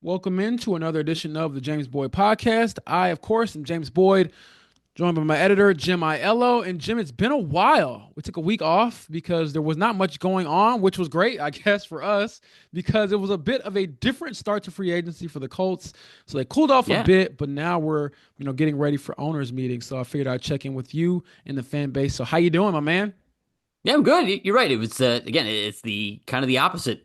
Welcome into another edition of the James Boyd Podcast. I, of course, am James Boyd, joined by my editor, Jim Aiello. And Jim, it's been a while. We took a week off because there was not much going on, which was great, I guess, for us, because it was a bit of a different start to free agency for the Colts. So they cooled off a Yeah. bit, but now we're, getting ready for owners meetings. So I figured I'd check in with you and the fan base. So how you doing, my man? Yeah, I'm good. You're right. It was again, it's the kind of the opposite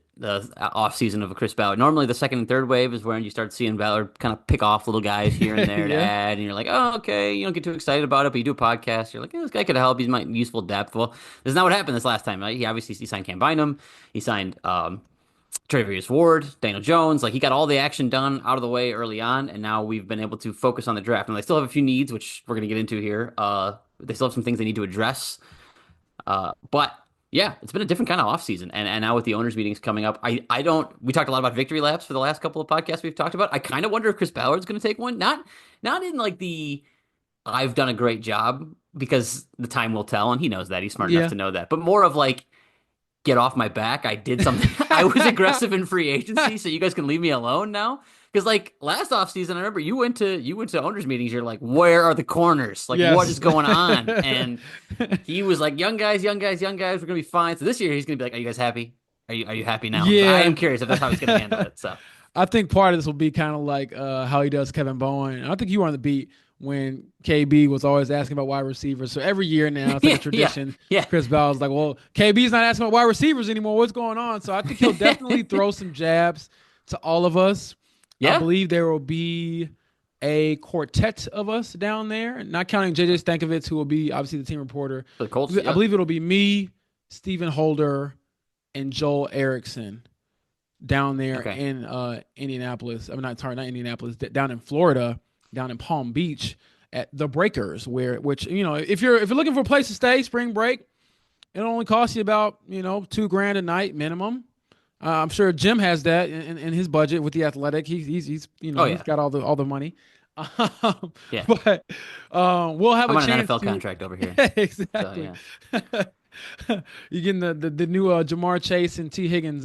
off season of a Chris Ballard. Normally, the second and third wave is when you start seeing Ballard kind of pick off little guys here and there to Yeah. add, and you're like, oh, okay. You don't get too excited about it, but you do a podcast. You're like, this guy could help. He's my useful depth. Well, this is not what happened this last time. Right? He signed Cam Bynum. He signed Travius Ward, Daniel Jones. Like he got all the action done out of the way early on, and now we've been able to focus on the draft. And they still have a few needs, which we're going to get into here. They still have some things they need to address. But yeah, it's been a different kind of offseason. And now with the owners meetings coming up, I don't we talked a lot about victory laps for the last couple of podcasts we've talked about. I kind of wonder if Chris Ballard's going to take one. Not in like the I've done a great job because the time will tell and he knows that. He's smart enough Yeah. to know that. But more of like get off my back. I did something. I was aggressive in free agency, so you guys can leave me alone now. Because like last offseason, I remember you went to owners meetings. You're like, where are the corners? Like, what Yes. is going on? And he was like, young guys, young guys, young guys. We're gonna be fine. So this year he's gonna be like, are you guys happy? Are you happy now? So I Yeah. am curious if that's how he's gonna handle it. So I think part of this will be kind of like how he does Kevin Bowen. And I think you were on the beat when KB was always asking about wide receivers. So every year now, it's like a yeah, yeah, tradition. yeah, Chris Ball's like, well, KB's not asking about wide receivers anymore. What's going on? So I think he'll definitely throw some jabs to all of us. I yeah. believe there will be a quartet of us down there, not counting JJ Stankovitz, who will be obviously the team reporter. The Colts. I Yep. believe it'll be me, Stephen Holder, and Joel Erickson down there Okay. in Indianapolis. I'm not sorry, not Indianapolis, down in Florida, down in Palm Beach at the Breakers, which if you're looking for a place to stay, spring break, it'll only cost you about $2,000 a night minimum. I'm sure Jim has that in his budget with the Athletic. He's Oh he's yeah, got all the money. yeah. But we'll have I'm a on an chance NFL to contract over here. So exactly. yeah. You're getting the new Jamar Chase and T Higgins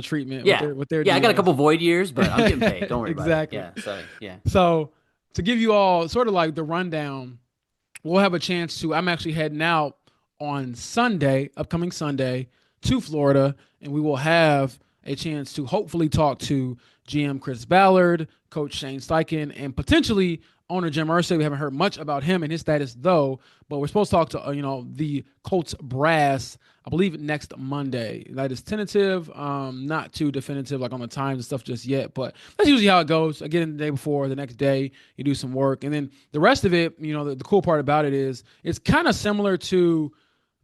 treatment with Yeah. their Yeah, I got a deals. couple void years, but I'm getting paid. Don't worry about it. Exactly. Yeah. So yeah. So to give you all sort of like the rundown, we'll have a chance to. I'm actually heading out on Sunday, upcoming Sunday, to Florida, and we will have a chance to hopefully talk to GM Chris Ballard, Coach Shane Steichen, and potentially owner Jim Irsay. We haven't heard much about him and his status though, but we're supposed to talk to the Colts brass. I believe next Monday. That is tentative, not too definitive like on the times and stuff just yet, but that's usually how it goes. I get in the day before, the next day you do some work, and then the rest of it. The cool part about it is it's kind of similar to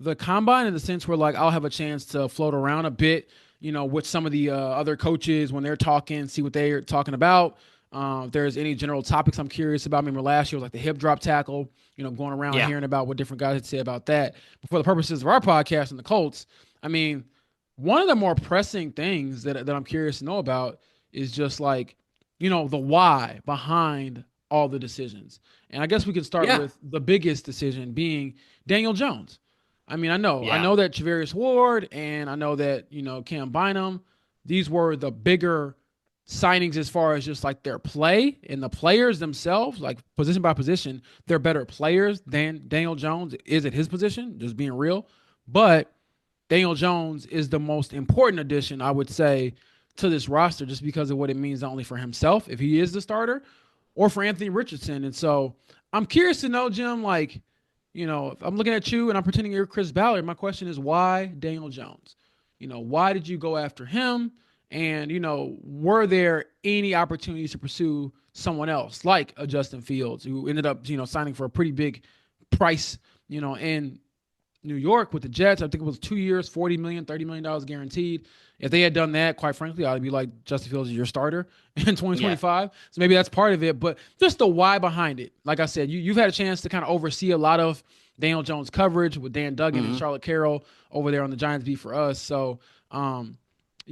the combine in the sense where like I'll have a chance to float around a bit, with some of the other coaches when they're talking, see what they're talking about. If there's any general topics I'm curious about. I remember last year was like the hip drop tackle, going around Yeah. hearing about what different guys had said about that. But for the purposes of our podcast and the Colts, I mean, one of the more pressing things that I'm curious to know about is just like, the why behind all the decisions. And I guess we can start Yeah. with the biggest decision being Daniel Jones. I mean, I Yeah. know that Travarius Ward and I know that, Cam Bynum, these were the bigger signings as far as just like their play and the players themselves, like position by position, they're better players than Daniel Jones is at his position, just being real. But Daniel Jones is the most important addition, I would say, to this roster just because of what it means not only for himself, if he is the starter, or for Anthony Richardson. And so I'm curious to know, Jim, like, if I'm looking at you and I'm pretending you're Chris Ballard, my question is why Daniel Jones? Why did you go after him? And, were there any opportunities to pursue someone else like a Justin Fields who ended up, signing for a pretty big price, in New York with the Jets? I think it was 2 years, 40 million, $30 million guaranteed. If they had done that, quite frankly, I'd be like, Justin Fields is your starter in Yeah. 2025. So maybe that's part of it, but just the why behind it. Like I said, you've had a chance to kind of oversee a lot of Daniel Jones coverage with Dan Duggan and Hmm. Charlotte Carroll over there on the Giants beat for us. So,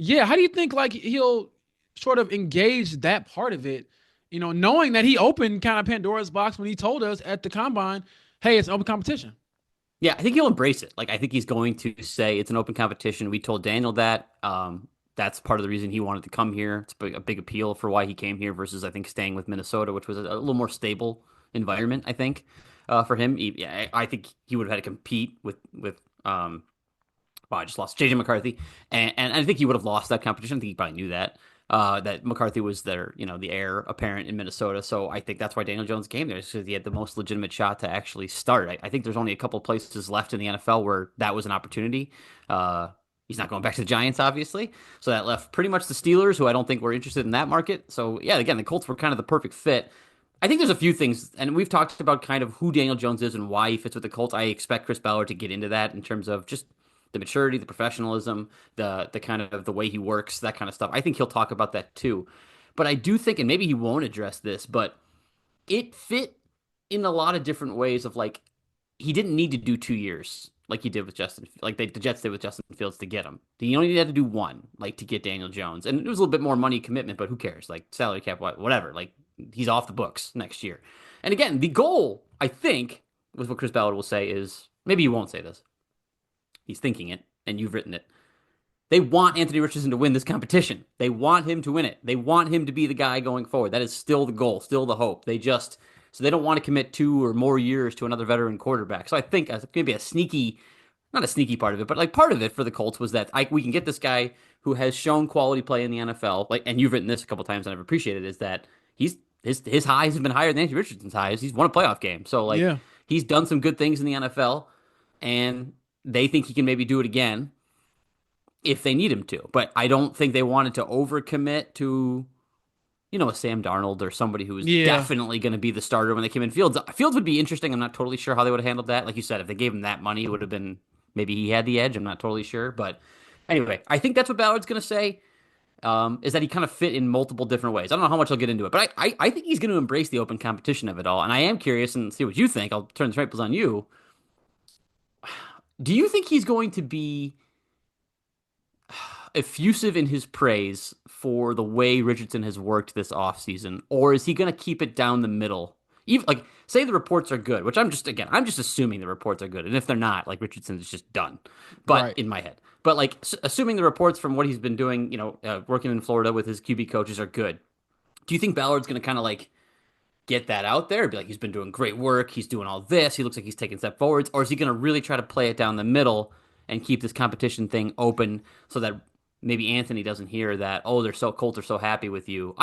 yeah, how do you think like he'll sort of engage that part of it? Knowing that he opened kind of Pandora's box when he told us at the combine, "Hey, it's open competition." Yeah, I think he'll embrace it. Like, I think he's going to say it's an open competition. We told Daniel that that's part of the reason he wanted to come here. It's a big appeal for why he came here versus I think staying with Minnesota, which was a little more stable environment. I think for him, yeah, I think he would have had to compete with. Well, I just lost JJ McCarthy, and I think he would have lost that competition. I think he probably knew that. That McCarthy was their, the heir apparent in Minnesota. So I think that's why Daniel Jones came there, because he had the most legitimate shot to actually start. I think there's only a couple places left in the NFL where that was an opportunity. He's not going back to the Giants, obviously. So that left pretty much the Steelers, who I don't think were interested in that market. So yeah, again, the Colts were kind of the perfect fit. I think there's a few things, and we've talked about kind of who Daniel Jones is and why he fits with the Colts. I expect Chris Ballard to get into that in terms of just the maturity, the professionalism, the kind of the way he works, that kind of stuff. I think he'll talk about that too. But I do think, and maybe he won't address this, but it fit in a lot of different ways of like he didn't need to do 2 years like he did with the Jets did with Justin Fields to get him. He only had to do one, like to get Daniel Jones, and it was a little bit more money commitment, but who cares? Like salary cap, whatever. Like he's off the books next year. And again, the goal, I think, with what Chris Ballard will say is maybe he won't say this. He's thinking it, and you've written it. They want Anthony Richardson to win this competition. They want him to win it. They want him to be the guy going forward. That is still the goal, still the hope. So they don't want to commit 2 or more years to another veteran quarterback. So I think maybe not a sneaky part of it, but like part of it for the Colts was that we can get this guy who has shown quality play in the NFL. Like, and you've written this a couple times, and I've appreciated is that his highs have been higher than Anthony Richardson's highs. He's won a playoff game, so like Yeah. he's done some good things in the NFL, and they think he can maybe do it again if they need him to. But I don't think they wanted to overcommit to, a Sam Darnold or somebody who is Yeah. definitely going to be the starter when they came in. Fields would be interesting. I'm not totally sure how they would have handled that. Like you said, if they gave him that money, it would have been maybe he had the edge. I'm not totally sure. But anyway, I think that's what Ballard's going to say. Is that he kind of fit in multiple different ways. I don't know how much I'll get into it, but I think he's going to embrace the open competition of it all. And I am curious and see what you think. I'll turn the tables on you. Do you think he's going to be effusive in his praise for the way Richardson has worked this offseason, or is he going to keep it down the middle? Even like say the reports are good, which I'm just assuming the reports are good, and if they're not, like Richardson is just done. But Right. in my head, but like assuming the reports from what he's been doing, working in Florida with his QB coaches are good. Do you think Ballard's going to kind of like get that out there? Be like, he's been doing great work. He's doing all this. He looks like he's taking step forwards. Or is he going to really try to play it down the middle and keep this competition thing open so that maybe Anthony doesn't hear that, oh, Colts are so happy with you.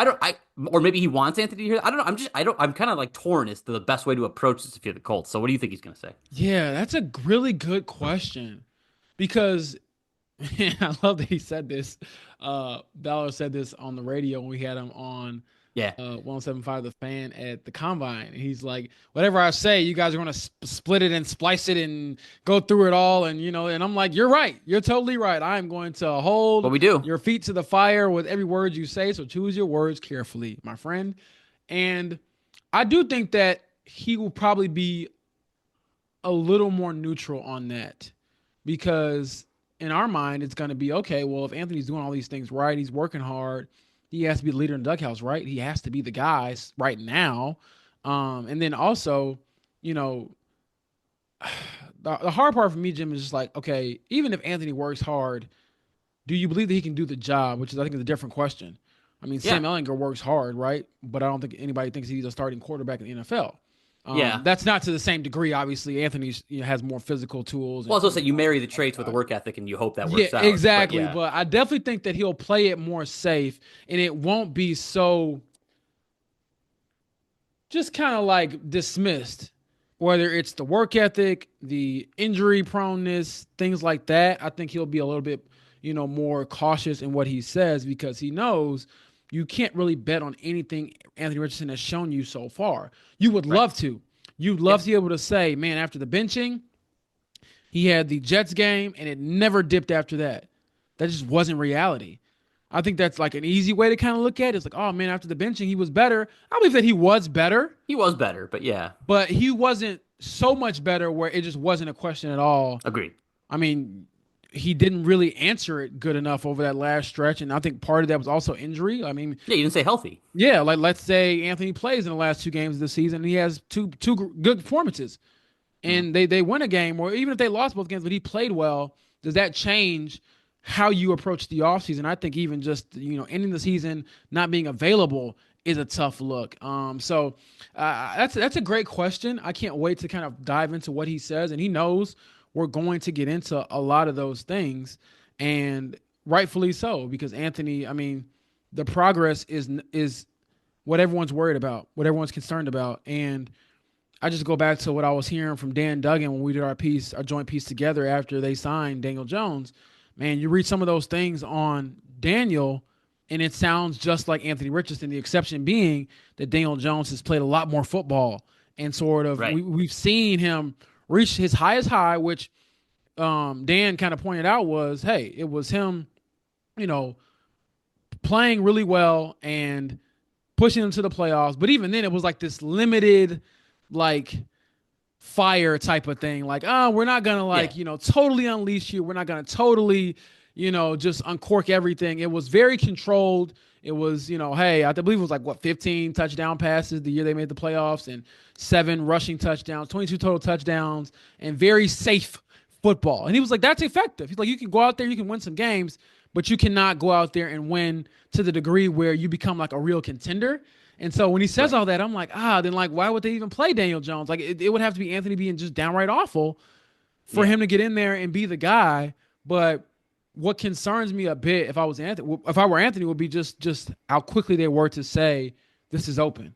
Or maybe he wants Anthony to hear that. I don't know. I'm kind of like torn as to the best way to approach this if you're the Colts. So what do you think he's going to say? Yeah, that's a really good question because I love that he said this. Ballard said this on the radio when we had him on Yeah. 107.5 The Fan at the Combine. He's like, whatever I say, you guys are going to split it and splice it and go through it all. And, and I'm like, you're right. You're totally right. I'm going to hold What we do. your feet to the fire with every word you say. So choose your words carefully, my friend. And I do think that he will probably be a little more neutral on that because in our mind, it's going to be okay. Well, if Anthony's doing all these things right, he's working hard. He has to be the leader in the dughouse, right? He has to be the guy right now. And then also, you know, the hard part for me, Jim, is just like, okay, even if Anthony works hard, do you believe that he can do the job? Which is, I think, is a different question. I mean, Yeah. Sam Ellinger works hard, right? But I don't think anybody thinks he's a starting quarterback in the NFL. Yeah. That's not to the same degree. Obviously, Anthony has more physical tools. Well, And, I was going to say you marry the traits with the work ethic and you hope that yeah, works out. But exactly. yeah. But I definitely think that he'll play it more safe, and it won't be so just kind of like dismissed. Whether it's the work ethic, the injury proneness, things like that, I think he'll be a little bit, more cautious in what he says because he knows you can't really bet on anything Anthony Richardson has shown you so far. You would Right. love to. You'd love Yep. to be able to say, man, after the benching, he had the Jets game and it never dipped after that. That just wasn't reality. I think that's like an easy way to kind of look at it. It's like, oh man, after the benching, he was better. I believe that he was better, He was better, but yeah. but he wasn't so much better where it just wasn't a question at all. Agreed. I mean, he didn't really answer it good enough over that last stretch, and I think part of that was also injury. I mean, Yeah, you didn't say healthy. yeah, like let's say Anthony plays in the last two games of the season, and he has two good performances, Mm. and they win a game, or even if they lost both games, but he played well. Does that change how you approach the offseason. I think even just ending the season not being available is a tough look. That's a great question. I can't wait to kind of dive into what he says, and he knows we're going to get into a lot of those things, and rightfully so because Anthony. I mean, the progress is what everyone's worried about, what everyone's concerned about, and I just go back to what I was hearing from Dan Duggan when we did our joint piece together after they signed Daniel Jones. Man, you read some of those things on Daniel, and it sounds just like Anthony Richardson. The exception being that Daniel Jones has played a lot more football, and sort of Right. we've seen him reach his highest high, which Dan kind of pointed out was, hey, it was him, you know, playing really well and pushing them to the playoffs. But even then, it was like this limited, like fire type of thing. Like, oh, we're not gonna Yeah. totally unleash you. We're not gonna totally, just uncork everything. It was very controlled. It was, hey, I believe it was like what 15 touchdown passes the year they made the playoffs and 7 rushing touchdowns, 22 total touchdowns, and very safe football. And he was like, that's effective. He's like, you can go out there, you can win some games, but you cannot go out there and win to the degree where you become like a real contender. And so when he says Right. all that, I'm like, then like, why would they even play Daniel Jones? Like, it would have to be Anthony being just downright awful for Yeah. him to get in there and be the guy. But what concerns me a bit, if I were Anthony, would be just how quickly they were to say this is open,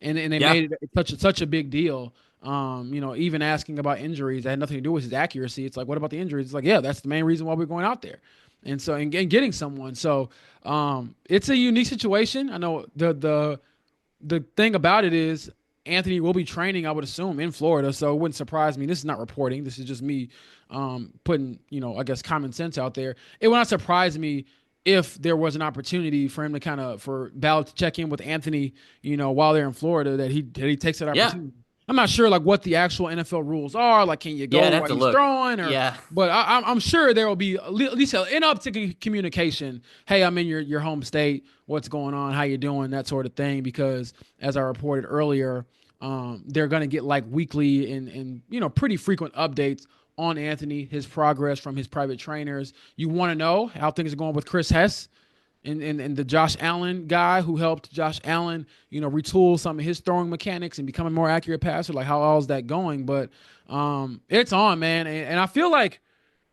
and they Yeah. made it such a big deal. Even asking about injuries that had nothing to do with his accuracy. It's like, what about the injuries? It's like, yeah, that's the main reason why we're going out there, and getting someone. So it's a unique situation. I know the thing about it is Anthony will be training, I would assume, in Florida. So it wouldn't surprise me. This is not reporting. This is just me putting, I guess, common sense out there. It would not surprise me if there was an opportunity for him to for Ballard to check in with Anthony, while they're in Florida, that he takes that Yeah. opportunity. I'm not sure like what the actual NFL rules are. Like, can you Yeah, go I'd have while to he's look. throwing, Yeah. but I'm sure there will be at least an uptick in communication. Hey, I'm in your home state. What's going on? How you doing? That sort of thing. Because as I reported earlier, they're going to get like weekly and pretty frequent updates on Anthony, his progress from his private trainers. You want to know how things are going with Chris Hess and the Josh Allen guy who helped Josh Allen, retool some of his throwing mechanics and become a more accurate passer. Like, how all is that going? But it's on, man. And I feel like,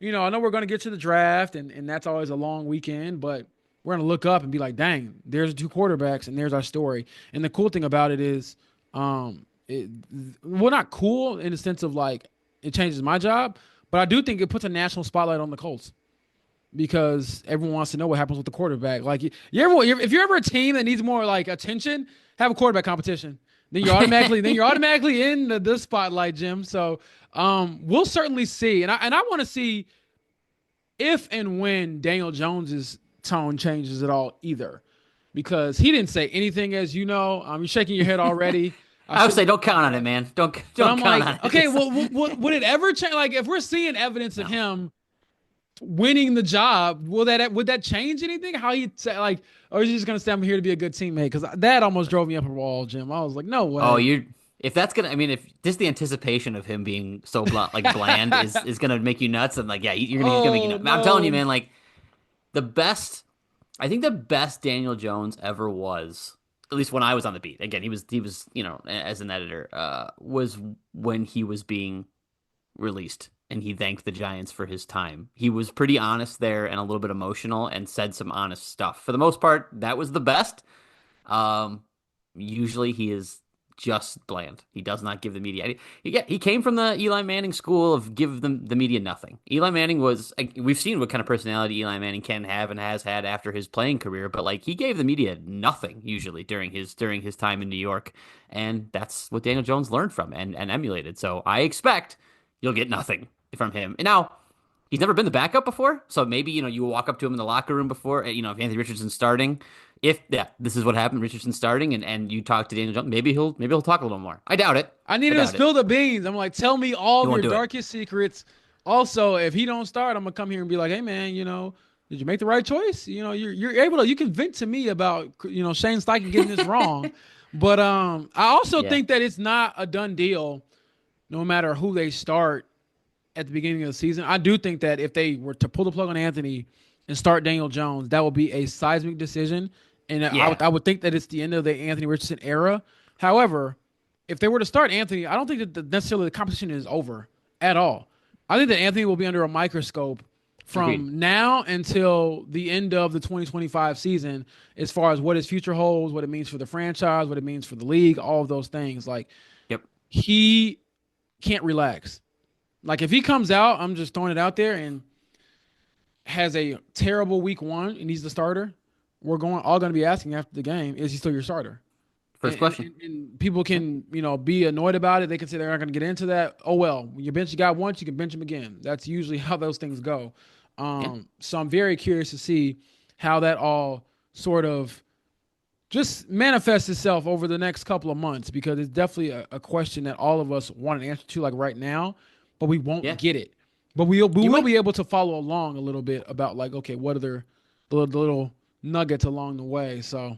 I know we're going to get to the draft, and that's always a long weekend, but we're going to look up and be like, dang, there's two quarterbacks, and there's our story. And the cool thing about it is, well, not cool in the sense of like it changes my job, but I do think it puts a national spotlight on the Colts because everyone wants to know what happens with the quarterback. Like, if you're ever a team that needs more like attention, have a quarterback competition. Then you're automatically in the spotlight, Jim. So we'll certainly see, and I want to see if and when Daniel Jones's tone changes at all either, because he didn't say anything, as you know. You're shaking your head already. I I would shouldn't say have don't said count on it, that. man. Don't But don't I'm count like, on okay, it. well, would it ever change? Like, if we're seeing evidence of No. him winning the job, would that change anything? How you say like, or is he just gonna say I'm here to be a good teammate? Because that almost drove me up a wall, Jim. I was like, no Oh, way. you're if that's gonna I mean if just the anticipation of him being so bland is gonna make you nuts, and like yeah, he's gonna make you Oh nuts. I'm telling you, no. man, like the best I think the best Daniel Jones ever was, at least when I was on the beat. Again, he was, as an editor, was when he was being released and he thanked the Giants for his time. He was pretty honest there and a little bit emotional and said some honest stuff. For the most part, that was the best. Um, Usually he is just bland. He does not give the media. He came from the Eli Manning school of give them the media nothing. Eli Manning was we've seen what kind of personality Eli Manning can have and has had after his playing career, but like he gave the media nothing usually during his time in New York, and that's what Daniel Jones learned from and emulated. So I expect you'll get nothing from him. And now he's never been the backup before, so maybe you walk up to him in the locker room before, if Anthony Richardson's starting, if yeah, this is what happened, Richardson starting, and you talk to Daniel Jones, maybe he'll talk a little more. I doubt it. I I needed to doubt it. spill the beans. I'm like, tell me all He of won't your do it. darkest secrets. Also, if he don't start, I'm gonna come here and be like, hey man, did you make the right choice? You're able to you can vent to me about Shane Steichen getting this wrong. But I also Yeah. think that it's not a done deal no matter who they start at the beginning of the season. I do think that if they were to pull the plug on Anthony and start Daniel Jones, that will be a seismic decision. And Yeah, I would think that it's the end of the Anthony Richardson era. However, if they were to start Anthony, I don't think that necessarily the competition is over at all. I think that Anthony will be under a microscope agreed. from now until the end of the 2025 season as far as what his future holds, what it means for the franchise, what it means for the league, all of those things. Like, Yep. he can't relax. Like, if he comes out, I'm just throwing it out there, and has a terrible week one and he's the starter, we're going all going to be asking after the game, is he still your starter? First question. And people Yeah. can, be annoyed about it. They can say they're not going to get into that. Oh well, when you bench a guy once, you can bench him again. That's usually how those things go. Yeah. So I'm very curious to see how that all sort of just manifests itself over the next couple of months, because it's definitely a question that all of us want an answer to, like right now, but we won't Yeah. get it. But we You will might be able to follow along a little bit about, like, okay, what are the little nuggets along the way. So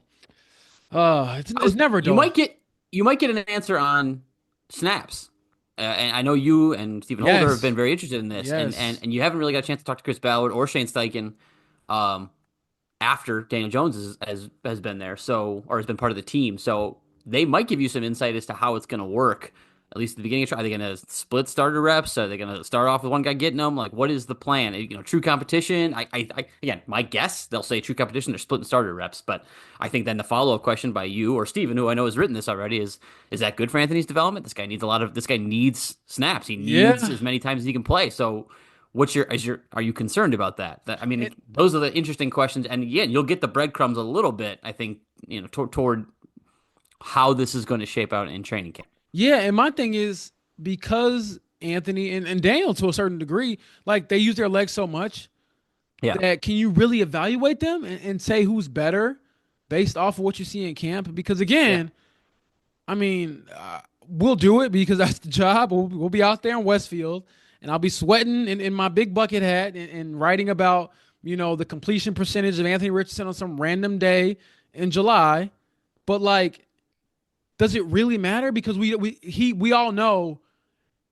it's never you dull. might get you might get an answer on snaps. And I know you and Stephen Holder have Yes. been very interested in this, and Yes. you haven't really got a chance to talk to Chris Ballard or Shane Steichen. Um, After Daniel Jones has been there, so or has been part of the team, so they might give you some insight as to how it's going to work. At least at the beginning of trial, are they going to split starter reps? Are they going to start off with one guy getting them? Like, what is the plan? True competition. Again, my guess they'll say true competition. They're splitting starter reps, but I think then the follow up question by you or Steven, who I know has written this already, is that good for Anthony's development? This guy needs snaps. He needs Yeah. as many times as he can play. So are you concerned about that? I mean, It, those are the interesting questions, and yeah, you'll get the breadcrumbs a little bit. I think toward how this is going to shape out in training camp. yeah, and my thing is, because Anthony and Daniel, to a certain degree, like, they use their legs so much, Yeah, that can you really evaluate them and say who's better based off of what you see in camp? Because yeah, again, I mean, we'll do it because that's the job. We'll be out there in Westfield, and I'll be sweating in my big bucket hat, and writing about, the completion percentage of Anthony Richardson on some random day in July. But, like, does it really matter? Because we all know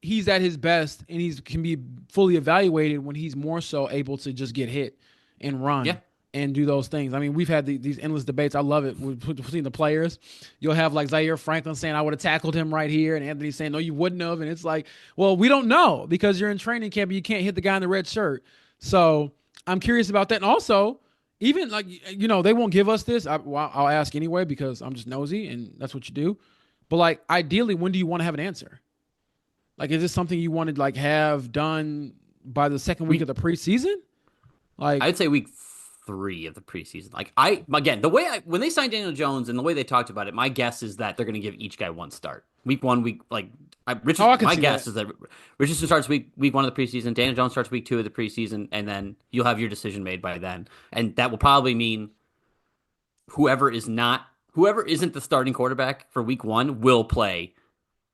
he's at his best, and he can be fully evaluated when he's more so able to just get hit and yeah, run and do those things. I mean, we've had these endless debates. I love it between the players. You'll have, like, Zaire Franklin saying, I would have tackled him right here, and Anthony saying, no, you wouldn't have. And it's like, well, we don't know, because you're in training camp and you can't hit the guy in the red shirt. So I'm curious about that. And also, even, like, they won't give us this. I'll ask anyway, because I'm just nosy, and that's what you do. But, like, ideally, when do you want to have an answer? Like, is this something you want to, like, have done by the second week of week. the preseason? Like, I'd say week 3 of the preseason. Like again, the way when they signed Daniel Jones and the way they talked about it, my guess is that they're going to give each guy one start. Week 1, oh, I can My see guess that. is that Richardson starts week 1 of the preseason. Daniel Jones starts week 2 of the preseason, and then you'll have your decision made by then. And that will probably mean whoever isn't the starting quarterback for week 1 will play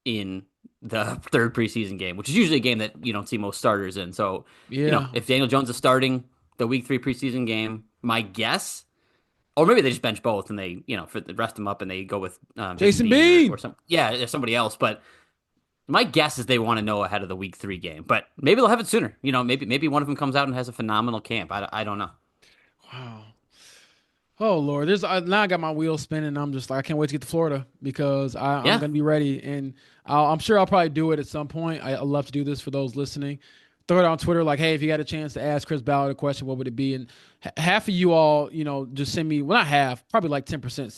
in the third preseason game, which is usually a game that you don't see most starters in. So, Yeah. if Daniel Jones is starting the week 3 preseason game, my guess, or maybe they just bench both and they, for the rest them up and they go with Jason Jason Bean or Bean. somebody else. But my guess is they want to know ahead of the week 3 game, but maybe they'll have it sooner. Maybe one of them comes out and has a phenomenal camp. I don't know. Wow. Oh Lord, now I got my wheels spinning. I'm just like, I can't wait to get to Florida, because I'm Yeah, gonna be ready, and I'm sure I'll probably do it at some point. I love to do this for those listening. Throw it on Twitter, like, hey, if you got a chance to ask Chris Ballard a question, what would it be? And half of you all, just send me, well, not half, probably like 10%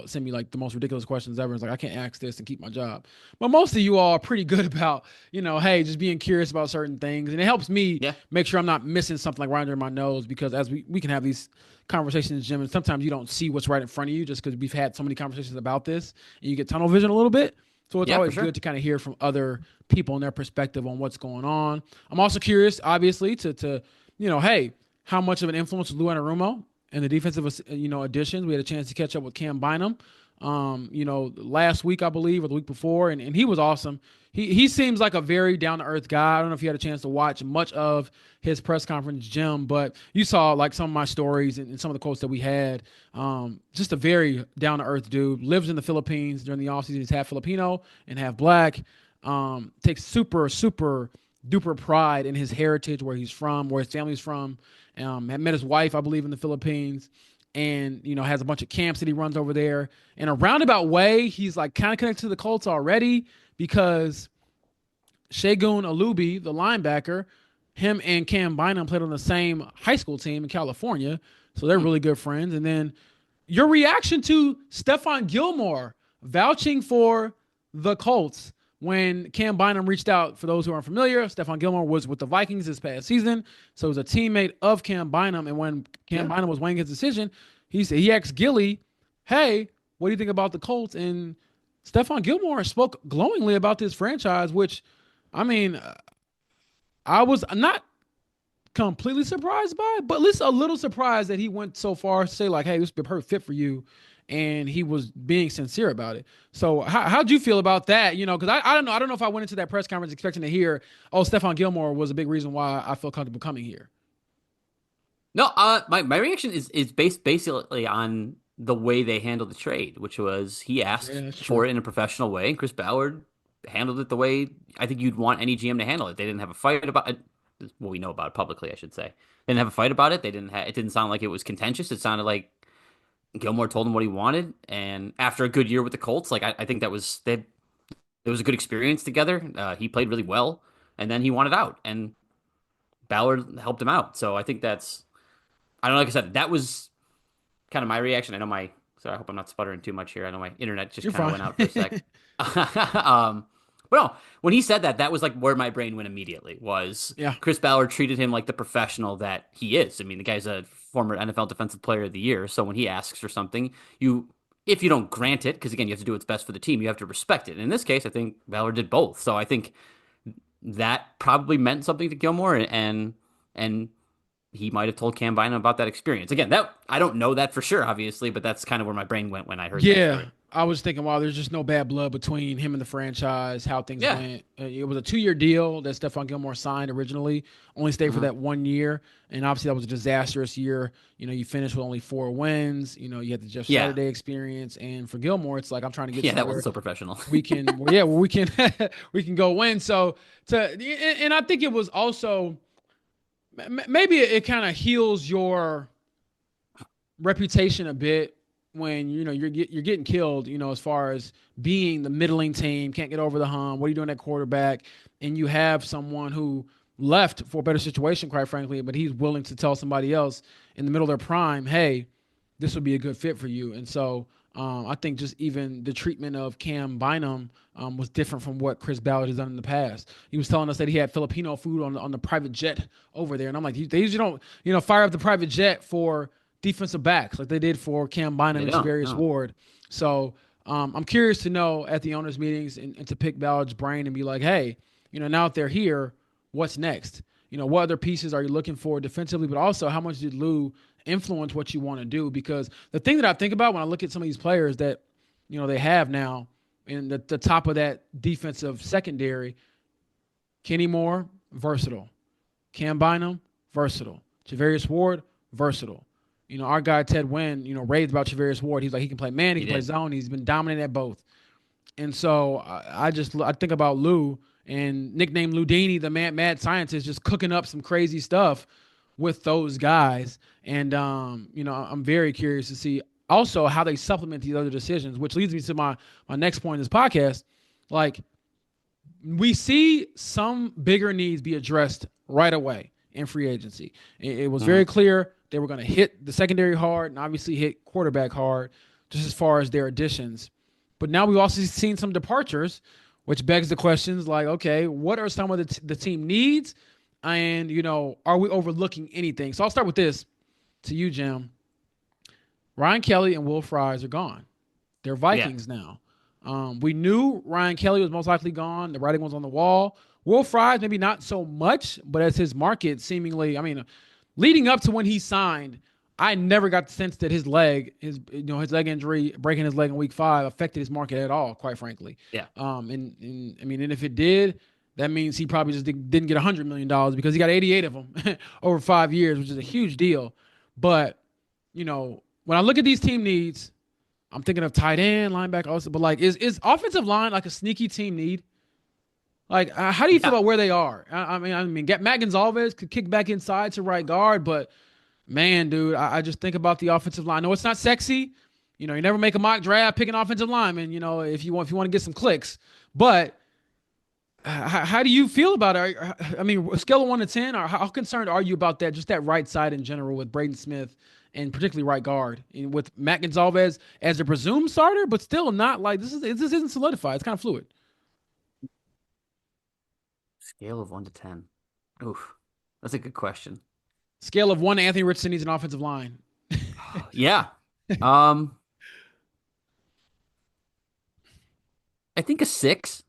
send me, like, the most ridiculous questions ever. It's like, I can't ask this and keep my job. But most of you all are pretty good about, hey, just being curious about certain things, and it helps me yeah, make sure I'm not missing something, like, right under my nose, because as we can have these conversations, Jim, and sometimes you don't see what's right in front of you, just because we've had so many conversations about this, and you get tunnel vision a little bit. So it's yeah, for always sure. good to kind of hear from other people and their perspective on what's going on. I'm also curious, obviously, to hey, how much of an influence was Lou Anarumo and the defensive additions? We had a chance to catch up with Cam Bynum, last week, I believe, or the week before, and he was awesome. He seems like a very down to earth guy. I don't know if you had a chance to watch much of his press conference, Jim, but you saw, like, some of my stories and some of the quotes that we had. Just a very down to earth dude. Lives in the Philippines during the offseason. He's half Filipino and half black. Takes super duper pride in his heritage, where he's from, where his family's from, Had met his wife, I believe, in the Philippines, and has a bunch of camps that he runs over there. In a roundabout way, he's like kind of connected to the Colts already because Shagun Alubi, the linebacker, him and Cam Bynum played on the same high school team in California, so they're Hmm. really good friends. And then your reaction to Stephon Gilmore vouching for the Colts when Cam Bynum reached out. For those who aren't familiar, Stephon Gilmore was with the Vikings this past season, so he was a teammate of Cam Bynum. And when Cam Yeah. Bynum was weighing his decision, he asked Gilly, "Hey, what do you think about the Colts?" And Stephon Gilmore spoke glowingly about this franchise, which, I mean, I was not completely surprised by, but at least a little surprised that he went so far to say like, "Hey, this would be a perfect fit for you," and he was being sincere about it. So, how'd you feel about that? Because I don't know. I don't know if I went into that press conference expecting to hear, "Oh, Stephon Gilmore was a big reason why I feel comfortable coming here." No, my reaction is based basically on the way they handled the trade, which was he Yeah, asked that's for true. it in a professional way, and Chris Ballard handled it the way I think you'd want any GM to handle it. They didn't have a fight about it. What we know about it publicly, I should say. They didn't have a fight about it. It didn't sound like it was contentious. It sounded like Gilmore told him what he wanted, and after a good year with the Colts, like I think it was a good experience together. He played really well, and then he wanted out, and Ballard helped him out. So I think that's I don't know. Like I said, that was kind of my reaction. I know my sorry, I hope I'm not sputtering too much here. I know my internet just You're kind of fine. went out for a sec. um, but no, when he said that, that was like where my brain went immediately. Was Yeah. Chris Ballard treated him like the professional that he is? I mean, the guy's a former NFL Defensive Player of the Year, so when he asks for something, you if you don't grant it, because again, you have to do what's best for the team, you have to respect it. And in this case, I think Ballard did both. So I think that probably meant something to Gilmore, and he might have told Cam Bynum about that experience. Again, that I don't know that for sure, obviously, but that's kind of where my brain went when I heard that Yeah, story. I was thinking, wow, there's just no bad blood between him and the franchise, how things Yeah. went. It was a 2-year deal that Stephon Gilmore signed originally, only stayed for Uh-huh. that 1 year. And obviously, that was a disastrous year. You finished with only 4 wins. You had the Jeff Yeah. Saturday experience. And for Gilmore, it's like, I'm trying to get Yeah, that somewhere wasn't so professional. we can, well, yeah, where we can, we can go win. So, and I think it was also, maybe it kind of heals your reputation a bit when you're getting killed. As far as being the middling team, can't get over the hump. What are you doing at quarterback? And you have someone who left for a better situation, quite frankly, but he's willing to tell somebody else in the middle of their prime, "Hey, this would be a good fit for you." And so I think just even the treatment of Cam Bynum was different from what Chris Ballard has done in the past. He was telling us that he had Filipino food on the private jet over there, and I'm like, they usually don't fire up the private jet for defensive backs like they did for Cam Bynum They and don't. Charvarius No. Ward. So I'm curious to know at the owners' meetings and to pick Ballard's brain and be like, "Hey, now that they're here, what's next? What other pieces are you looking for defensively, but also how much did Lou influence what you want to do?" Because the thing that I think about when I look at some of these players that they have now in the top of that defensive secondary, Kenny Moore, versatile. Cam Bynum, versatile. Charvarius Ward, versatile. Our guy Ted Wynn, raved about Charvarius Ward. He's like, he can play man, he He can play did. zone. He's been dominant at both. And so I think about Lou and nicknamed Ludini, the mad scientist, just cooking up some crazy stuff with those guys. And I'm very curious to see also how they supplement these other decisions, which leads me to my next point in this podcast. Like, we see some bigger needs be addressed right away in free agency. It was Uh-huh. very clear they were going to hit the secondary hard and obviously hit quarterback hard, just as far as their additions. But now we've also seen some departures, which begs the questions like, okay, what are some of the team needs? And, are we overlooking anything? So I'll start with this to you, Jim. Ryan Kelly and Will Fries are gone. They're Yeah. Vikings now. We knew Ryan Kelly was most likely gone. The writing was on the wall. Will Fries, maybe not so much, but as his market seemingly, I mean, leading up to when he signed, I never got the sense that his leg injury, breaking his leg in week 5, affected his market at all, quite frankly. Yeah. And I mean, and if it did, that means he probably just didn't get $100 million because he got 88 of them over 5 years, which is a huge deal. But when I look at these team needs, I'm thinking of tight end, linebacker, also. But like, is offensive line like a sneaky team need? Like, how do you feel Yeah. about where they are? I mean, Matt Gonzalez could kick back inside to right guard, but Man, dude, I just think about the offensive line. No, it's not sexy. You never make a mock draft pick an offensive lineman. If you want to get some clicks, but how do you feel about it? I mean, scale of 1 to 10, or how concerned are you about that? Just that right side in general with Braden Smith and particularly right guard, and with Matt Gonzalez as a presumed starter, but still not like this isn't solidified. It's kind of fluid. Scale of 1 to 10. Oof, that's a good question. Scale of 1, Anthony Richardson needs an offensive line. Yeah. Um, I think a 6.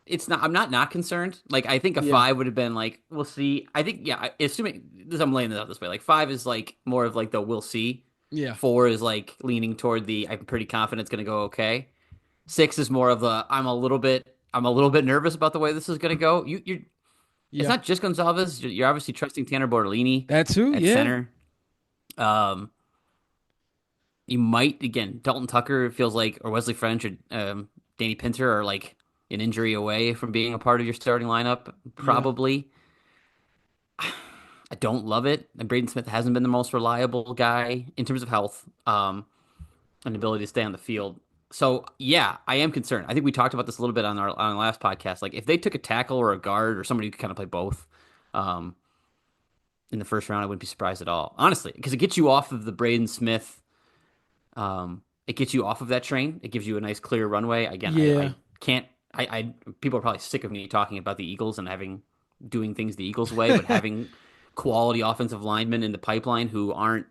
It's not. I'm not concerned. Like I think a Yeah, 5 would have been like we'll see. I think yeah. Assuming this, I'm laying it out this way. Like 5 is like more of like the we'll see. yeah, 4 is like leaning toward the I'm pretty confident it's gonna go okay. 6 is more of the I'm a little bit nervous about the way this is gonna go. You're it's yeah. not just Gonzalez. You're obviously trusting Tanner Bortolini That too. at Yeah, center. Um, you might again Dalton Tucker feels like or Wesley French or Danny Pinter are like an injury away from being a part of your starting lineup. yeah, Probably. I don't love it. And Braden Smith hasn't been the most reliable guy in terms of health and ability to stay on the field. So yeah, I am concerned. I think we talked about this a little bit on our last podcast. Like if they took a tackle or a guard or somebody who could kind of play both, um, in the first round, I wouldn't be surprised at all, honestly, because it gets you off of the Braden Smith. It gets you off of that train. It gives you a nice clear runway. Again, yeah. I can't. I people are probably sick of me talking about the Eagles and having doing things the Eagles way, but having quality offensive linemen in the pipeline who aren't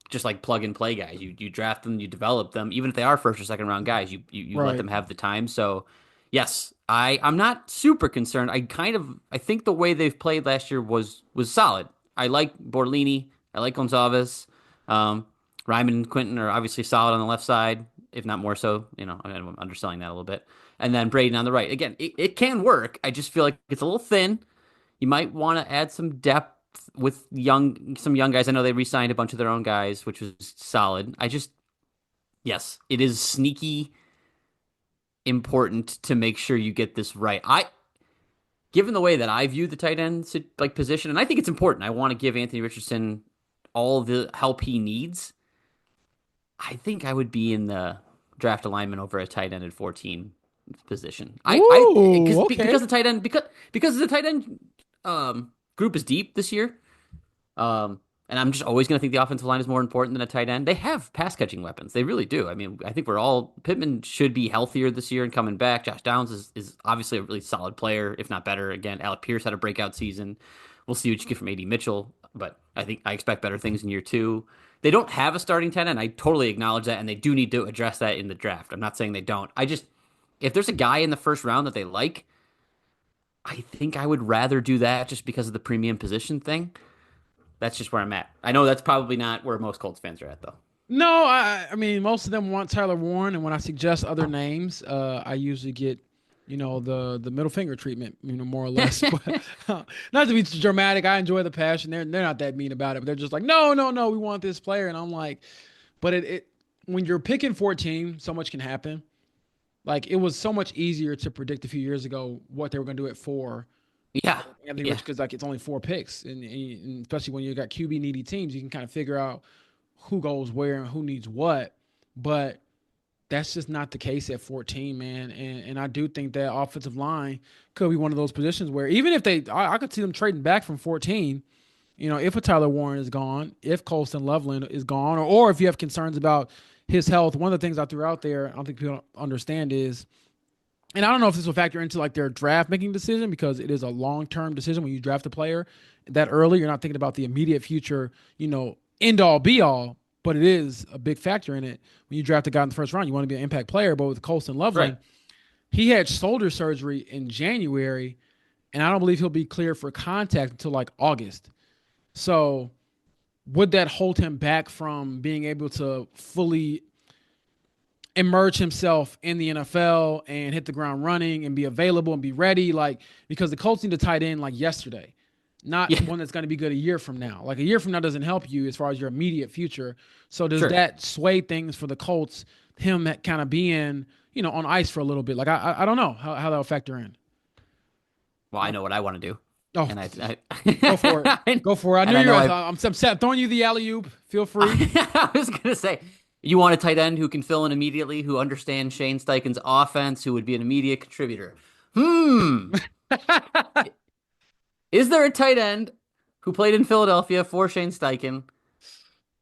just like plug and play guys. You draft them, you develop them, even if they are first or second round guys. You let Right. them have the time. So yes, I'm not super concerned. I think the way they've played last year was solid. I like Borlini. I like Gonzalez. Um, Ryman and Quinton are obviously solid on the left side, if not more so. I'm underselling that a little bit. And then Braden on the right. Again, it can work. I just feel like it's a little thin. You might want to add some depth with some young guys. I know they re-signed a bunch of their own guys, which was solid. Yes, it is sneaky important to make sure you get this right. Given the way that I view the tight end like position, and I think it's important. I want to give Anthony Richardson all the help he needs. I think I would be in the draft alignment over a tight end at 14 position. Ooh, Because okay. the tight end because the tight end group is deep this year. And I'm just always going to think the offensive line is more important than a tight end. They have pass catching weapons. They really do. I mean, I think Pittman should be healthier this year and coming back. Josh Downs is obviously a really solid player, if not better. Again, Alec Pierce had a breakout season. We'll see what you get from AD Mitchell, but I expect better things in year two. They don't have a starting 10, and I totally acknowledge that, and they do need to address that in the draft. I'm not saying they don't. If there's a guy in the first round that they like, I think I would rather do that just because of the premium position thing. That's just where I'm at. I know that's probably not where most Colts fans are at, though. No, I mean most of them want Tyler Warren, and when I suggest other names, I usually get the middle finger treatment, more or less. But not to be dramatic, I enjoy the passion. They're not that mean about it, but they're just like, no, no, no, we want this player, and I'm like, but it when you're picking 14, so much can happen. Like it was so much easier to predict a few years ago what they were going to do at 4. Yeah, Anthony yeah, Rich because like it's only 4 picks, and especially when you got QB needy teams, you can kind of figure out who goes where and who needs what. But that's just not the case at 14, man. And I do think that offensive line could be one of those positions where even if I could see them trading back from 14. If a Tyler Warren is gone, if Colston Loveland is gone, or if you have concerns about his health. One of the things I threw out there, I don't think people understand is, and I don't know if this will factor into like their draft making decision because it is a long term decision when you draft a player that early. You're not thinking about the immediate future, end all be all, but it is a big factor in it. When you draft a guy in the first round, you want to be an impact player. But with Colston right. Loveland, he had shoulder surgery in January, and I don't believe he'll be cleared for contact until like August. So would that hold him back from being able to fully emerge himself in the NFL and hit the ground running and be available and be ready? Like, because the Colts need a tight end like yesterday, not Yeah, one that's going to be good a year from now. Like a year from now doesn't help you as far as your immediate future. So does sure. that sway things for the Colts? Him kind of being on ice for a little bit. Like I don't know how that'll factor in. Well, I know what I want to do. Oh, And go for it. I Go for it. I and knew I you were. know I'm throwing you the alley oop. Feel free. I was gonna say, you want a tight end who can fill in immediately, who understands Shane Steichen's offense, who would be an immediate contributor. Hmm. Is there a tight end who played in Philadelphia for Shane Steichen,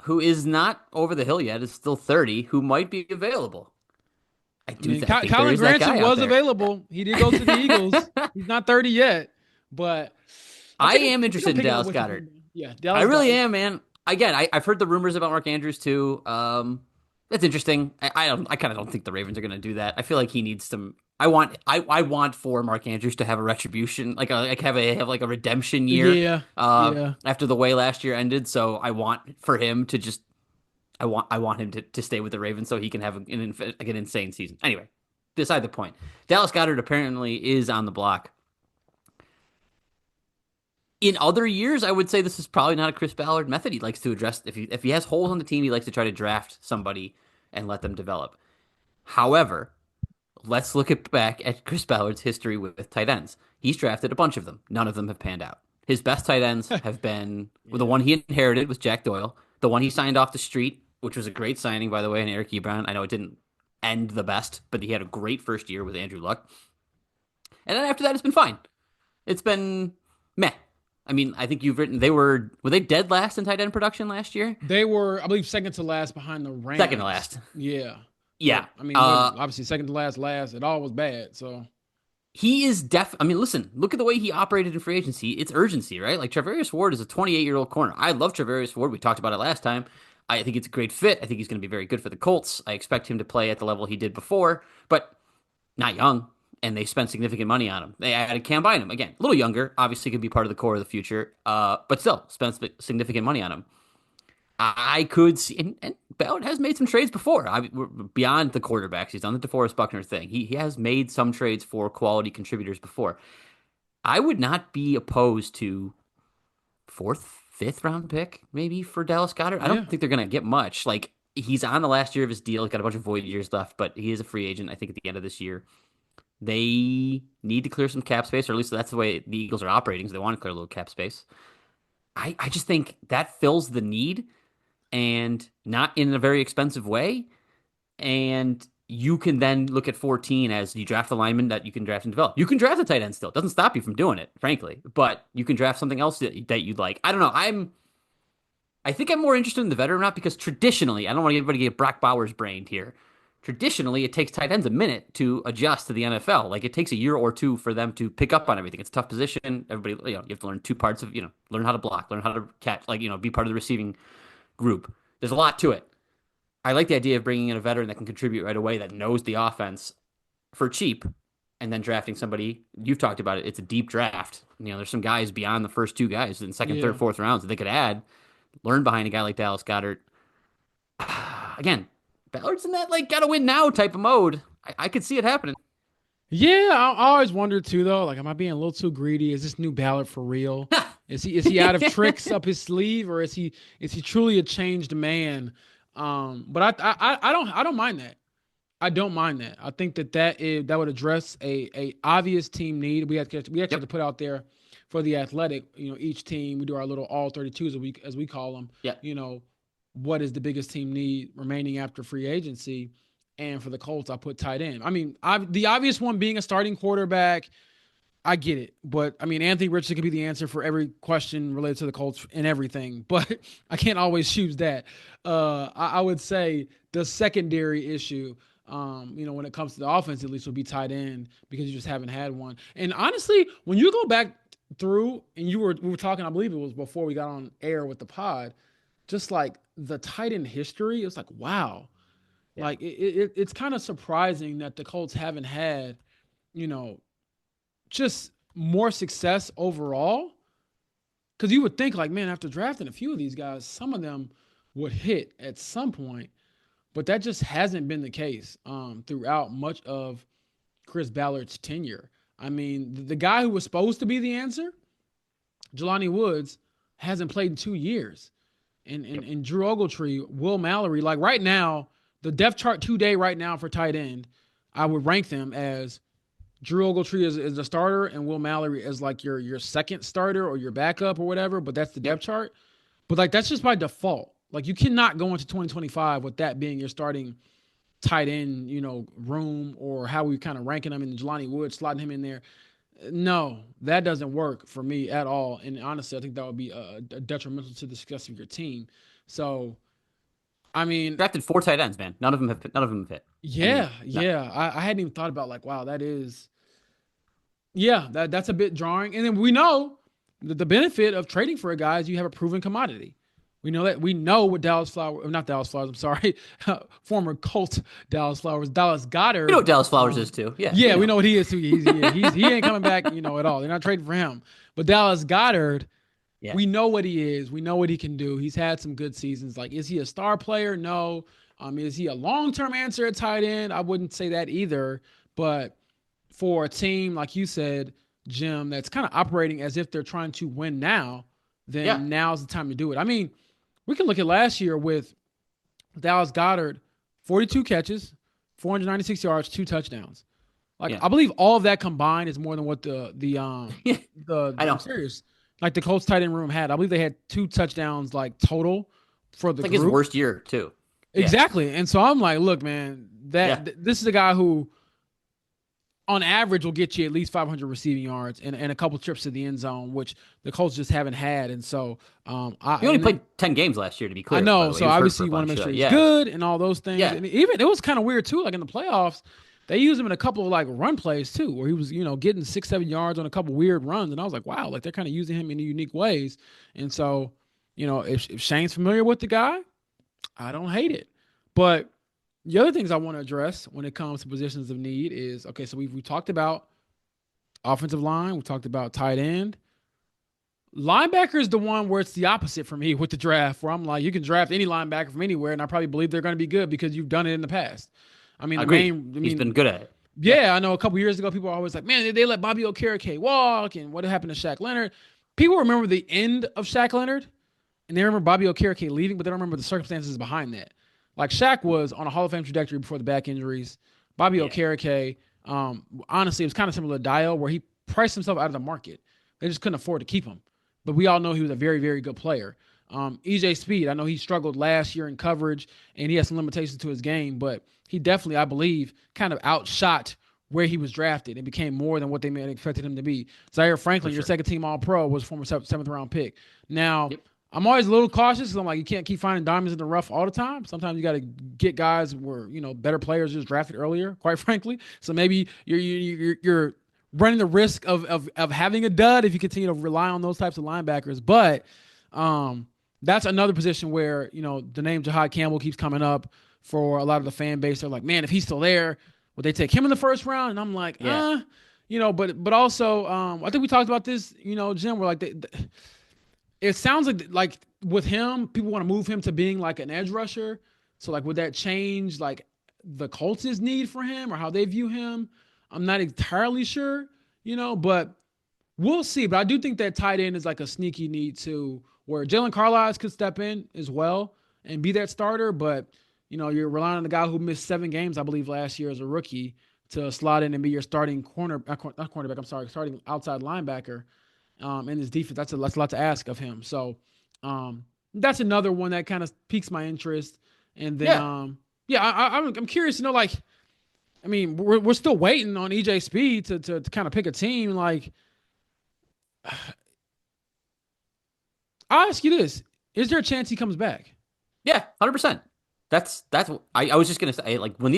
who is not over the hill yet, is still 30, who might be available? I mean, I think there Colin is that Granson guy out was there. available. He did go to the Eagles. He's not 30 yet, but I am I think I'm interested in picking up Dallas what you're Goddard. putting down. Yeah, I Dallas really Goddard. am, man. Again, I've heard the rumors about Mark Andrews too. That's interesting. I kind of don't think the Ravens are going to do that. I feel like he needs some. I want for Mark Andrews to have a retribution, have like a redemption year. Yeah, yeah, After the way last year ended, so I want for him to just I want him to stay with the Ravens so he can have like an insane season. Anyway, beside the point. Dallas Goddard apparently is on the block. In other years, I would say this is probably not a Chris Ballard method. He likes to address if he has holes on the team, he likes to try to draft somebody and let them develop. However, let's look back at Chris Ballard's history with tight ends. He's drafted a bunch of them. None of them have panned out. His best tight ends have been the yeah. one he inherited with Jack Doyle, the one he signed off the street, which was a great signing, by the way, and Eric Ebron. I know it didn't end the best, but he had a great first year with Andrew Luck. And then after that, it's been fine. It's been meh. I mean, I think you've written were they dead last in tight end production last year? They were, I believe, second to last behind the Second to Rams. last. Yeah, Yeah. but I mean, what obviously second to last, last. It all was bad. So He is I mean, listen, look at the way he operated in free agency. It's urgency, right? Like Travarius Ward is a 28-year-old corner. I love Travarius Ward. We talked about it last time. I think it's a great fit. I think he's going to be very good for the Colts. I expect him to play at the level he did before, but not young. And they spent significant money on him. They added Cam Bynum again, a little younger. Obviously, could be part of the core of the future. But still, spent significant money on him. I could see, and Ballard has made some trades before. Beyond the quarterbacks, he's done the DeForest Buckner thing. He has made some trades for quality contributors before. I would not be opposed to fourth, fifth round pick maybe for Dallas Goddard. I yeah, don't think they're going to get much. Like he's on the last year of his deal. He's got a bunch of void years left, but he is a free agent. I think at the end of this year, they need to clear some cap space, or at least that's the way the Eagles are operating. So they want to clear a little cap space. I just think that fills the need and not in a very expensive way. And you can then look at 14 as you draft a lineman that you can draft and develop. You can draft a tight end still. It doesn't stop you from doing it, frankly. But you can draft something else that you'd like. I don't know. I think I'm more interested in the veteran route because traditionally, I don't want anybody to get Brock Bowers brained here. Traditionally, it takes tight ends a minute to adjust to the NFL. Like it takes a year or two for them to pick up on everything. It's a tough position. Everybody, you have to learn two parts of, learn how to block, learn how to catch, be part of the receiving group. There's a lot to it. I like the idea of bringing in a veteran that can contribute right away, that knows the offense for cheap, and then drafting somebody. You've talked about it. It's a deep draft. There's some guys beyond the first two guys in second, yeah. third, fourth rounds that they could add. Learn behind a guy like Dallas Goddard. Again, Ballard's in that like gotta win now type of mode. I could see it happening. Yeah, I always wonder too, though. Like, am I being a little too greedy? Is this new Ballard for real? Is he out of tricks up his sleeve, or is he truly a changed man? But I don't mind that. I don't mind that. I think that would address a obvious team need. We actually have to Yep. put out there for the athletic. Each team we do our little all 32s a week as we call them. Yep. What is the biggest team need remaining after free agency? And for the Colts, I put tight end. I mean, the obvious one being a starting quarterback. I get it, but I mean, Anthony Richardson could be the answer for every question related to the Colts and everything, but I can't always choose that. I would say the secondary issue, when it comes to the offense, at least will be tight end because you just haven't had one. And honestly, when you go back through and we were talking, I believe it was before we got on air with the pod, just like the tight end history, it's like wow, Yeah. like it's kind of surprising that the Colts haven't had, you know, just more success overall. Because you would think, like, man, after drafting a few of these guys, some of them would hit at some point, but that just hasn't been the case throughout much of Chris Ballard's tenure. I mean, the guy who was supposed to be the answer, Jelani Woods, hasn't played in 2 years. And, Yep. and, and Drew Ogletree, Will Mallory, like right now, the depth chart today, right now for tight end, I would rank them as Drew Ogletree is the starter and Will Mallory is like your second starter or your backup or whatever, but that's the Yep. depth chart. But like that's just by default. Like you cannot go into 2025 with that being your starting tight end, room or how we kind of ranking him in Jelani Woods, slotting him in there. No, that doesn't work for me at all. And honestly, I think that would be detrimental to the success of your team. So, I mean, Drafted four tight ends, man. None of them have hit. And yeah, no, yeah. I hadn't even thought about like, wow, that is, yeah, that's a bit jarring. And then we know that the benefit of trading for a guy is you have a proven commodity. We know that. We know what Dallas Flowers, not Dallas Flowers, I'm sorry, former Colt Dallas Flowers, Dallas we know Goddard. what Dallas Flowers is Um, too. Yeah, we yeah, we know. know what he is too. He ain't coming back, at all. They're not trading for him. But Dallas Goddard, Yeah. we know what he is. We know what he can do. He's had some good seasons. Like, is he a star player? No. Is he a long-term answer at tight end? I wouldn't say that either. But for a team, like you said, Jim, that's kind of operating as if they're trying to win now, Yeah. then now's the time to do it. I mean, we can look at last year with Dallas Goddard, 42 catches, 496 yards, two touchdowns. Like Yeah. I believe all of that combined is more than what the I know. I'm serious. Like the Colts tight end room had. I believe they had two touchdowns like total for the It's like his group. worst year too. Yeah. Exactly. And so I'm like, look, man, Yeah. this is a guy who on average will get you at least 500 receiving yards and a couple trips to the end zone, which the Colts just haven't had. And so, He only played 10 games last year, to be I clear, by know. the way. So He was hurt for obviously a you want to bunch make of sure that. he's Yeah. good and all those things. Yeah. And even it was kind of weird too. Like in the playoffs, they used him in a couple of like run plays too, where he was getting 6-7 yards on a couple weird runs, and I was like, wow, like they're kind of using him in unique ways. And so, if Shane's familiar with the guy, I don't hate it. But the other things I want to address when it comes to positions of need is okay. So we talked about offensive line, we talked about tight end. Linebacker is the one where it's the opposite for me with the draft, where I'm like, you can draft any linebacker from anywhere, and I probably believe they're going to be good because you've done it in the past. I mean, Agreed. He's been good at it. Yeah. yeah, I know a couple years ago, people were always like, man, they let Bobby Okereke walk, and what happened to Shaq Leonard? People remember the end of Shaq Leonard, and they remember Bobby Okereke leaving, but they don't remember the circumstances behind that. Like Shaq was on a Hall of Fame trajectory before the back injuries. Bobby Yeah. Okereke, honestly, it was kind of similar to Dio, where he priced himself out of the market. They just couldn't afford to keep him. But we all know he was a very, very good player. EJ Speed, I know he struggled last year in coverage and he has some limitations to his game, but he definitely, I believe, kind of outshot where he was drafted and became more than what they may have expected him to be. Zaire For Franklin, your sure. second team All Pro, was a former seventh round pick. Now, Yep. I'm always a little cautious because I'm like, you can't keep finding diamonds in the rough all the time. Sometimes you got to get guys where better players just drafted earlier, quite frankly. So maybe you're running the risk of having a dud if you continue to rely on those types of linebackers. But that's another position where the name Jahad Campbell keeps coming up for a lot of the fan base. They're like, man, if he's still there, would they take him in the first round? And I'm like, Yeah. but also I think we talked about this, Jim. We're like, it sounds like with him, people want to move him to being like an edge rusher. So like, would that change like the Colts' need for him or how they view him? I'm not entirely sure, but we'll see. But I do think that tight end is like a sneaky need too, where Jalen Carlisle could step in as well and be that starter. But you're relying on the guy who missed 7 games, I believe, last year as a rookie to slot in and be your starting not cornerback. I'm sorry, starting outside linebacker in his defense. That's a lot to ask of him. So that's another one that kind of piques my interest. And then Yeah. yeah, I'm curious to know like. I mean, we're still waiting on EJ Speed to kind of pick a team. Like, I'll ask you this: is there a chance he comes back? Yeah. 100%. That's I was just gonna say, like, when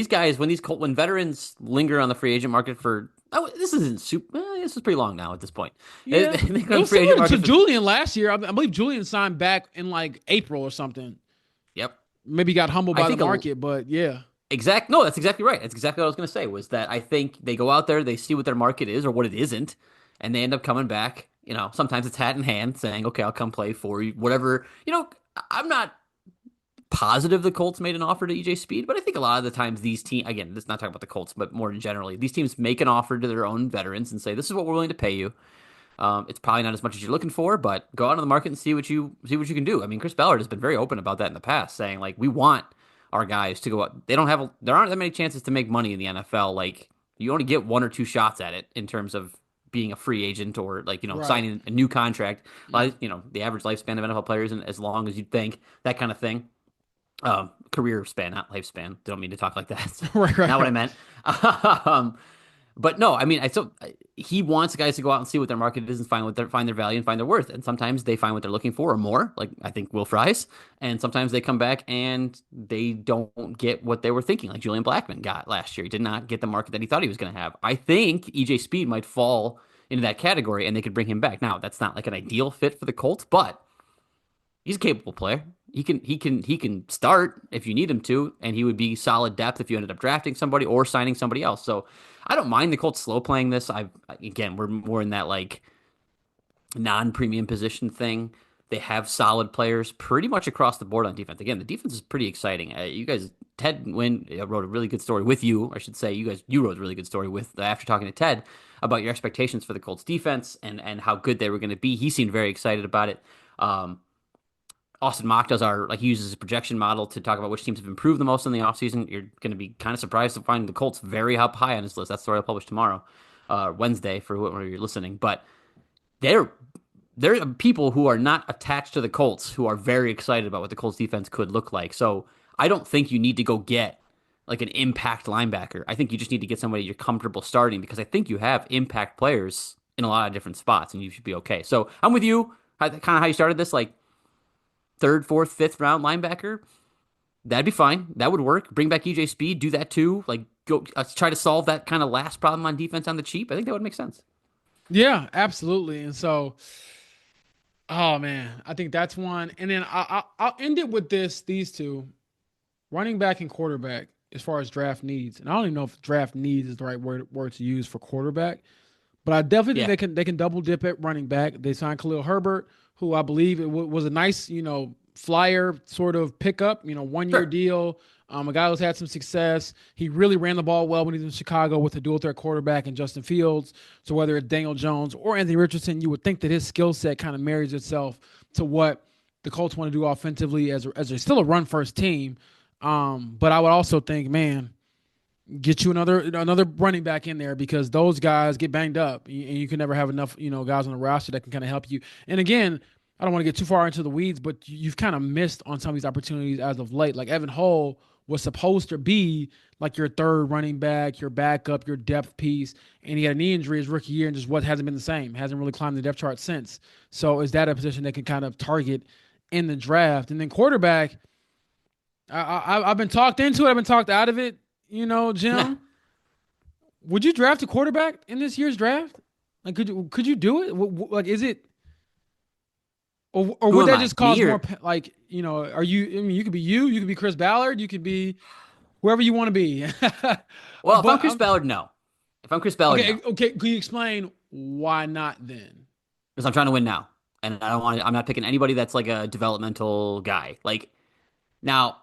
veterans linger on the free agent market for, this isn't super, this is pretty long now at this point. They, Yeah, they go it on the was free agent similar to market for, Julian last year. I believe Julian signed back in like April or something. yep. Maybe got humbled I by the think market, but yeah, No, that's exactly right. That's exactly what I was going to say, was that I think they go out there, they see what their market is or what it isn't, and they end up coming back. Sometimes it's hat in hand saying, okay, I'll come play for you, whatever. I'm not positive the Colts made an offer to EJ Speed, but I think a lot of the times these teams, again, let's not talk about the Colts, but more generally, these teams make an offer to their own veterans and say, this is what we're willing to pay you. It's probably not as much as you're looking for, but go out on the market and see what you can do. I mean, Chris Ballard has been very open about that in the past, saying like, we want our guys to go out. There aren't that many chances to make money in the NFL like You only get one or two shots at it in terms of being a free agent or like, Right. signing a new contract. Yeah. The average lifespan of NFL players isn't as long as you'd think, that kind of thing. Career span, not lifespan. Don't mean to talk like that. That's Right. Right. not what I Right. meant. um, but no, I mean, he wants guys to go out and see what their market is and find their value and find their worth. And sometimes they find what they're looking for or more, like I think Will Fries. And sometimes they come back and they don't get what they were thinking, like Julian Blackmon got last year. He did not get the market that he thought he was going to have. I think EJ Speed might fall into that category and they could bring him back. Now, that's not like an ideal fit for the Colts, but he's a capable player. He can start if you need him to, and he would be solid depth if you ended up drafting somebody or signing somebody else. So I don't mind the Colts slow playing this. We're more in that like non-premium position thing. They have solid players pretty much across the board on defense. Again, the defense is pretty exciting. You guys, Ted Wynn wrote a really good story with you. I should say, you wrote a really good story with after talking to Ted about your expectations for the Colts defense and how good they were going to be. He seemed very excited about it. Um, Austin Mock does he uses a projection model to talk about which teams have improved the most in the offseason. You're going to be kind of surprised to find the Colts very up high on his list. That's the story I'll publish tomorrow, Wednesday, for whoever you're listening. But there, there are people who are not attached to the Colts who are very excited about what the Colts defense could look like. So I don't think you need to go get like an impact linebacker. I think you just need to get somebody you're comfortable starting because I think you have impact players in a lot of different spots and you should be okay. So I'm with you. Kind of how you started this, like third, fourth, fifth round linebacker. That'd be fine. That would work. Bring back EJ Speed. Do that too. Like go try to solve that kind of last problem on defense on the cheap. I think that would make sense. Yeah, absolutely. And so, oh man, I think that's one. And then I'll end it with these two, running back and quarterback, as far as draft needs. And I don't even know if draft needs is the right word to use for quarterback, but I definitely think Yeah, they can double dip at running back. They signed Khalil Herbert, who I believe was a nice, flyer sort of pickup, 1 year sure. deal. A guy who's had some success. He really ran the ball well when he was in Chicago with a dual threat quarterback and Justin Fields. So whether it's Daniel Jones or Anthony Richardson, you would think that his skill set kind of marries itself to what the Colts want to do offensively as still a run first team. But I would also think, man, get you another running back in there because those guys get banged up and you can never have enough guys on the roster that can kind of help you. And again, I don't want to get too far into the weeds, but you've kind of missed on some of these opportunities as of late. Like Evan Hull was supposed to be like your third running back, your backup, your depth piece, and he had a knee injury his rookie year and just what hasn't been the same. Hasn't really climbed the depth chart since. So is that a position that can kind of target in the draft? And then quarterback, I've been talked into it. I've been talked out of it. Jim, would you draft a quarterback in this year's draft? Like, could you do it? Like, is it or Who would am that I? just cause Me more or are you? I mean, you could be you could be Chris Ballard, you could be whoever you want to be. well, if I'm But Chris Ballard, no. If I'm Chris Ballard, okay, no. okay. Can you explain why not then? Because I'm trying to win now, and I don't want to. I'm not picking anybody that's like a developmental guy. Like now,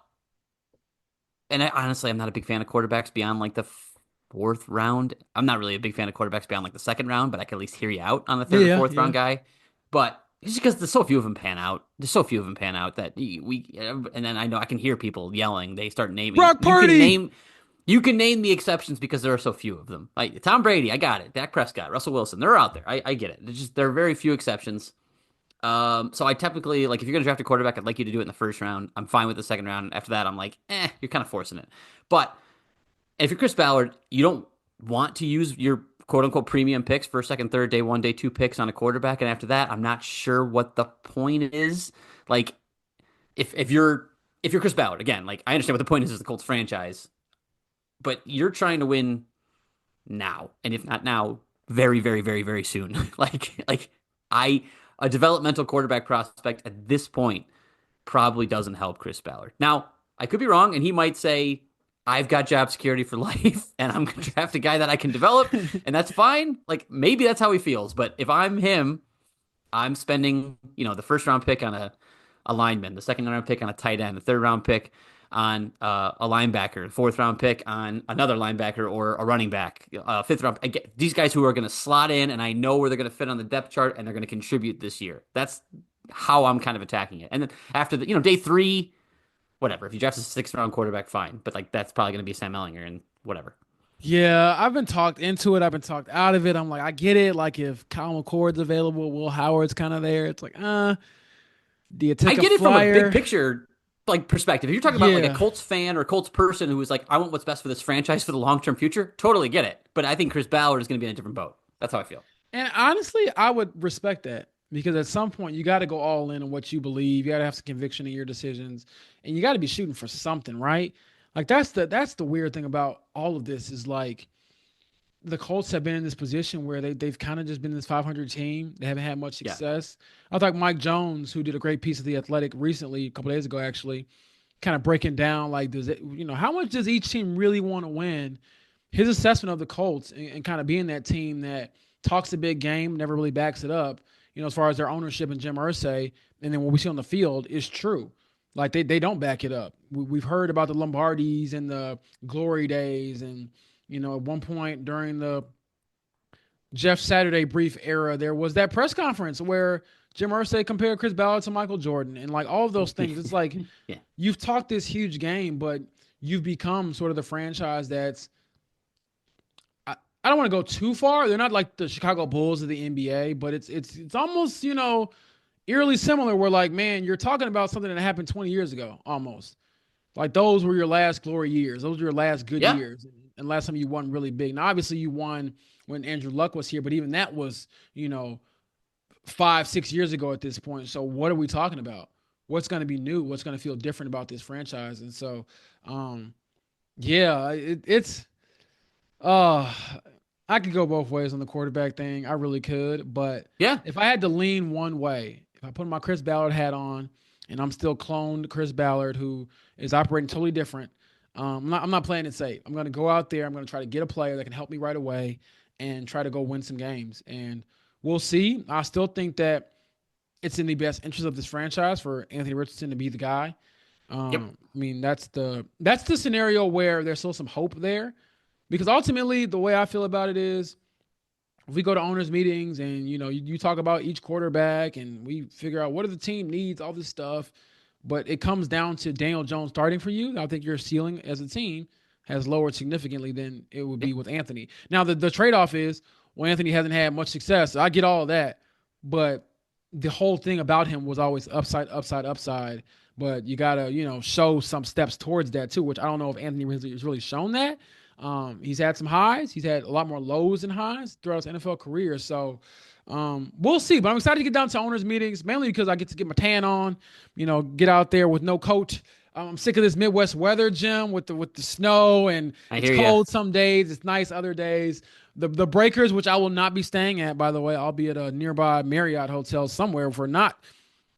honestly, I'm not a big fan of quarterbacks beyond like the fourth round. I'm not really a big fan of quarterbacks beyond like the second round, but I can at least hear you out on the third or Yeah, fourth yeah. round guy. But it's just because there's so few of them pan out. There's so few of them pan out that and then I know I can hear people yelling. They start naming. Brock Purdy. You can name the exceptions because there are so few of them. Like Tom Brady, I got it. Dak Prescott, Russell Wilson, they're out there. I get it. There are very few exceptions. So I typically like if you're gonna draft a quarterback, I'd like you to do it in the first round. I'm fine with the second round. After that, I'm like, you're kind of forcing it. But if you're Chris Ballard, you don't want to use your quote unquote premium picks, first, second, third, day one, day two picks on a quarterback. And after that, I'm not sure what the point is. Like if you're Chris Ballard, again, like I understand what the point is the Colts franchise, but you're trying to win now. And if not now, very, very, very, very soon. I a developmental quarterback prospect at this point probably doesn't help Chris Ballard. Now, I could be wrong, and he might say, I've got job security for life, and I'm going to draft a guy that I can develop, and that's fine. Like, maybe that's how he feels. But if I'm him, I'm spending, the first round pick on a lineman, the second round pick on a tight end, the third round pick on a linebacker, the fourth round pick on another linebacker or a running back, fifth round. These guys who are going to slot in, and I know where they're going to fit on the depth chart, and they're going to contribute this year. That's how I'm kind of attacking it. And then after day three, whatever. If you draft a sixth round quarterback, fine. But like that's probably going to be Sam Ellinger and whatever. Yeah, I've been talked into it. I've been talked out of it. I'm like, I get it. Like, if Kyle McCord's available, Will Howard's kind of there. It's like, do you I take a get it from a big flyer? picture like perspective. If you're talking about like a Yeah. Colts fan or Colts person who is like, I want what's best for this franchise for the long term future, totally get it. But I think Chris Ballard is going to be in a different boat. That's how I feel. And honestly, I would respect that because at some point you got to go all in on what you believe. You got to have some conviction in your decisions, and you got to be shooting for something, right? Like that's the weird thing about all of this is like the Colts have been in this position where they've kind of just been this 500 team. They haven't had much Yeah. success. I thought Mike Jones, who did a great piece of the Athletic recently, a couple days ago, actually, kind of breaking down like does it, how much does each team really want to win? His assessment of the Colts and kind of being that team that talks a big game, never really backs it up, as far as their ownership and Jim Irsay, and then what we see on the field is true. Like they don't back it up. We've heard about the Lombardis and the glory days, and at one point during the Jeff Saturday brief era, there was that press conference where Jim Irsay compared Chris Ballard to Michael Jordan, and like all of those things. It's like Yeah. you've talked this huge game, but you've become sort of the franchise that's I don't want to go too far. They're not like the Chicago Bulls of the NBA, but it's almost eerily similar. Where like, man, you're talking about something that happened 20 years ago, almost. Like those were your last glory years. Those were your last good Yeah. years, and last time you won really big. Now, obviously, you won when Andrew Luck was here, but even that was 5, 6 years ago at this point. So what are we talking about? What's going to be new? What's going to feel different about this franchise? And so, um, yeah, it's uh, I could go both ways on the quarterback thing. I really could, but Yeah. if I had to lean one way, if I put my Chris Ballard hat on, and I'm still cloned Chris Ballard, who is operating totally different. I'm not playing it safe. I'm going to go out there. I'm going to try to get a player that can help me right away and try to go win some games. And we'll see. I still think that it's in the best interest of this franchise for Anthony Richardson to be the guy. Yep. I mean, that's the scenario where there's still some hope there, because ultimately the way I feel about it is if we go to owners meetings and you talk about each quarterback and we figure out what do the team needs, all this stuff, but it comes down to Daniel Jones starting for you. I think your ceiling as a team has lowered significantly than it would Yeah. be with Anthony. Now the trade-off is, well, Anthony hasn't had much success. I get all of that, but the whole thing about him was always upside, upside, upside. But you gotta show some steps towards that too, which I don't know if Anthony has really shown that. He's had some highs. He's had a lot more lows than highs throughout his NFL career. So we'll see. But I'm excited to get down to owners meetings, mainly because I get to get my tan on, get out there with no coat. I'm sick of this Midwest weather, Jim, with the snow, and I it's hear you. cold some days. It's nice other days. The Breakers, which I will not be staying at, by the way, I'll be at a nearby Marriott hotel somewhere for not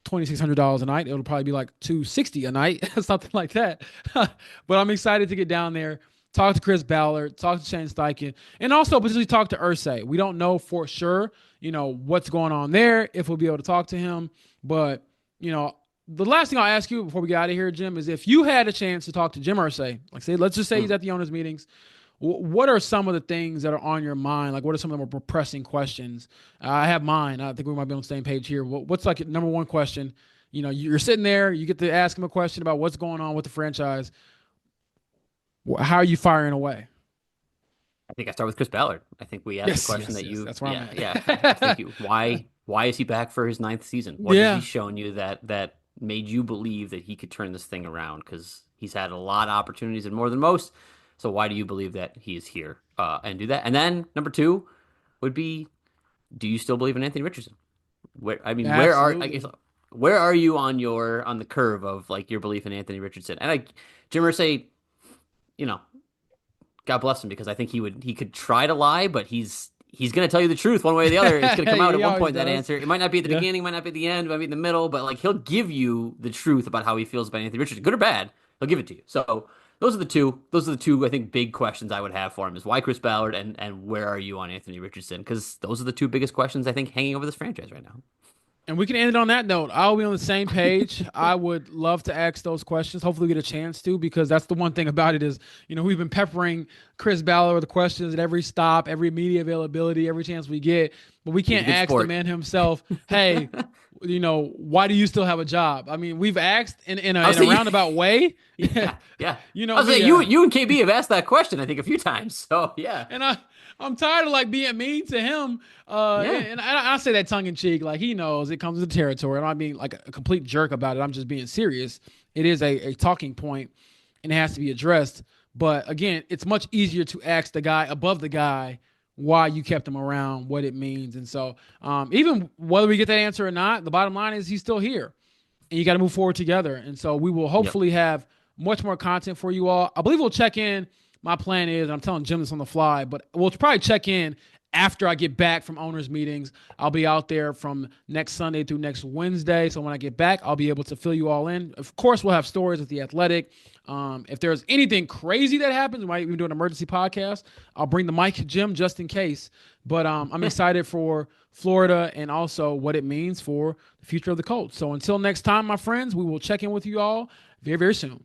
$2,600 a night. It'll probably be like $260 a night, something like that. But I'm excited to get down there, talk to Chris Ballard, talk to Shane Steichen, and also potentially talk to Ursay. We don't know for sure, what's going on there, if we'll be able to talk to him. But, the last thing I'll ask you before we get out of here, Jim, is if you had a chance to talk to Jim Ursay, like say, let's just say he's Mm. at the owners' meetings, what are some of the things that are on your mind? Like, what are some of the more pressing questions? I have mine. I think we might be on the same page here. What's like number one question? You're sitting there, you get to ask him a question about what's going on with the franchise. How are you firing away? I think I start with Chris Ballard. I think we asked the Yes, question yes, that yes. you, That's where I'm yeah, yeah. I think at. you, why is he back for his ninth season? What has he Yeah. shown you that made you believe that he could turn this thing around? Because he's had a lot of opportunities and more than most. So why do you believe that he is here and do that? And then number two would be, do you still believe in Anthony Richardson? I mean, I guess, Absolutely. where are you on the curve of like your belief in Anthony Richardson? And Jim Irsay, you know, God bless him because I think he could try to lie, but he's gonna tell you the truth one way or the other. It's gonna come out at He one always point that does. answer. It might not be at the Yeah. beginning, might not be at the end, might be in the middle, but like he'll give you the truth about how he feels about Anthony Richardson, good or bad. He'll give it to you. So those are the two. Those are the two I think big questions I would have for him is why Chris Ballard and where are you on Anthony Richardson? Because those are the two biggest questions I think hanging over this franchise right now. And we can end it on that note. I'll be on the same page. I would love to ask those questions. Hopefully, we get a chance to, because that's the one thing about it is, we've been peppering Chris Ballard with the questions at every stop, every media availability, every chance we get. But we He's a can't good ask the sport. man himself, hey, why do you still have a job? I mean, we've asked in a, I'll in a say, roundabout way. yeah, yeah. You know I'll say me. you and KB have asked that question, I think, a few times. So yeah, And I'm tired of like being mean to him. yeah, And I say that tongue in cheek, like he knows it comes with the territory. I'm not being like a complete jerk about it. I'm just being serious. It is a talking point, and it has to be addressed. But again, it's much easier to ask the guy above the guy why you kept him around, what it means, and so even whether we get that answer or not, the bottom line is he's still here and you got to move forward together. And so we will yep, hopefully have much more content for you all. I believe we'll check in. My plan is, and I'm telling Jim this on the fly, but we'll probably check in after I get back from owners meetings. I'll be out there from next Sunday through next Wednesday. So when I get back, I'll be able to fill you all in. Of course, we'll have stories with the Athletic. If there's anything crazy that happens, we might even do an emergency podcast. I'll bring the mic, Jim, just in case. But I'm excited for Florida and also what it means for the future of the Colts. So until next time, my friends, we will check in with you all very, very soon.